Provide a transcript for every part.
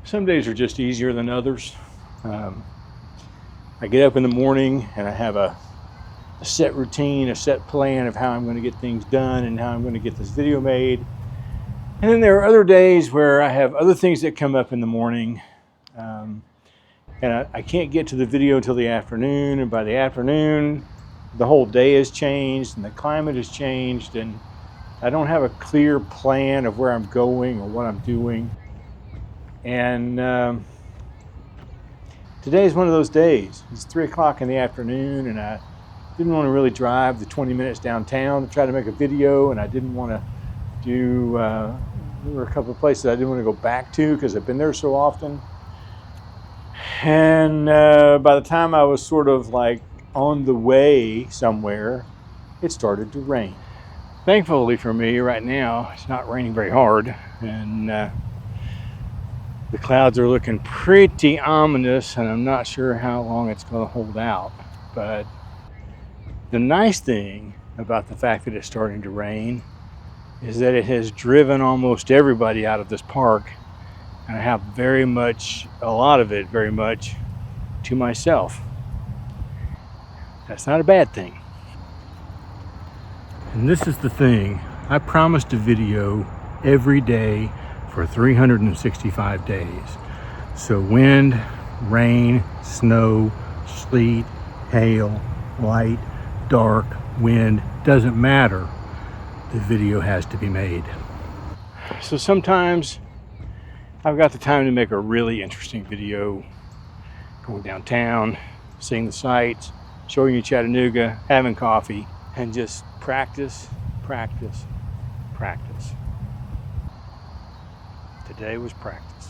Some days are just easier than others. Um, I get up in the morning and I have a set routine, a set plan of how I'm going to get things done and how I'm going to get this video made. And then there are other days where I have other things that come up in the morning. Um, and I can't get to the video until the afternoon. And by the afternoon, the whole day has changed and the climate has changed. And I don't have a clear plan of where I'm going or what I'm doing. And today is one of those days. It's 3 o'clock in the afternoon and I didn't want to really drive the 20 minutes downtown to try to make a video, and I didn't want to do, there were a couple of places I didn't want to go back to because I've been there so often. And by the time I was sort of like on the way somewhere, it started to rain. Thankfully for me right now, it's not raining very hard, and the clouds are looking pretty ominous, and I'm not sure how long it's going to hold out. But the nice thing about the fact that it's starting to rain is that it has driven almost everybody out of this park, and I have a lot of it very much to myself. That's not a bad thing. And this is the thing. I promised a video every day for 365 days. So wind, rain, snow, sleet, hail, light, dark, wind, doesn't matter. The video has to be made. So sometimes I've got the time to make a really interesting video, going downtown, seeing the sights, showing you Chattanooga, having coffee, and just practice, practice, practice. Today was practice.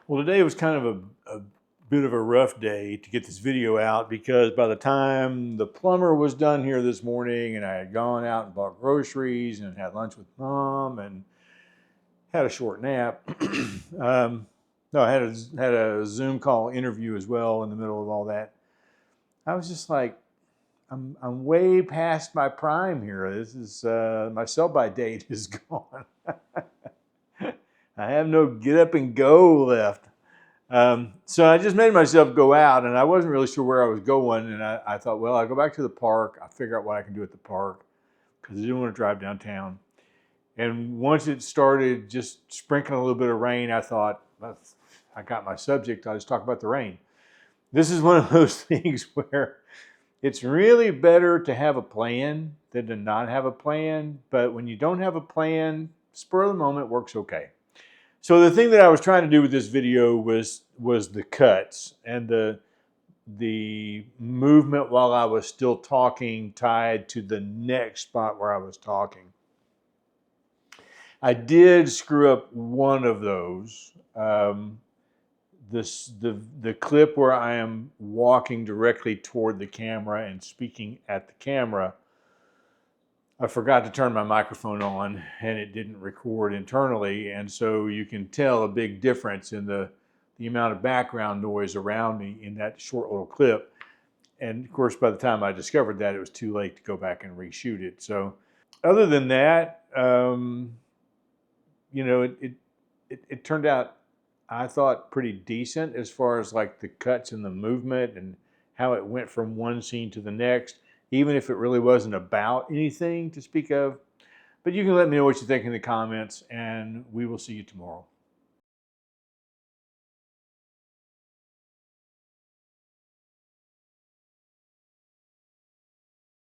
Well, today was kind of a bit of a rough day to get this video out because by the time the plumber was done here this morning and I had gone out and bought groceries and had lunch with Mom and had a short nap. No, I had a Zoom call interview as well in the middle of all that. I was just like, I'm way past my prime here. This is my sell-by date is gone. I have no get up and go left. So I just made myself go out, and I wasn't really sure where I was going. And I thought, well, I'll go back to the park. I'll figure out what I can do at the park because I didn't want to drive downtown. And once it started just sprinkling a little bit of rain, I thought, well, I got my subject. I'll just talk about the rain. This is one of those things where it's really better to have a plan than to not have a plan. But when you don't have a plan, spur of the moment works okay. So the thing that I was trying to do with this video was the cuts and the movement while I was still talking tied to the next spot where I was talking. I did screw up one of those. The clip where I am walking directly toward the camera and speaking at the camera, I forgot to turn my microphone on and it didn't record internally. And so you can tell a big difference in the amount of background noise around me in that short little clip. And of course, by the time I discovered that, it was too late to go back and reshoot it. So other than that, you know, it turned out, I thought, pretty decent as far as like the cuts and the movement and how it went from one scene to the next, even if it really wasn't about anything to speak of. But you can let me know what you think in the comments, and we will see you tomorrow.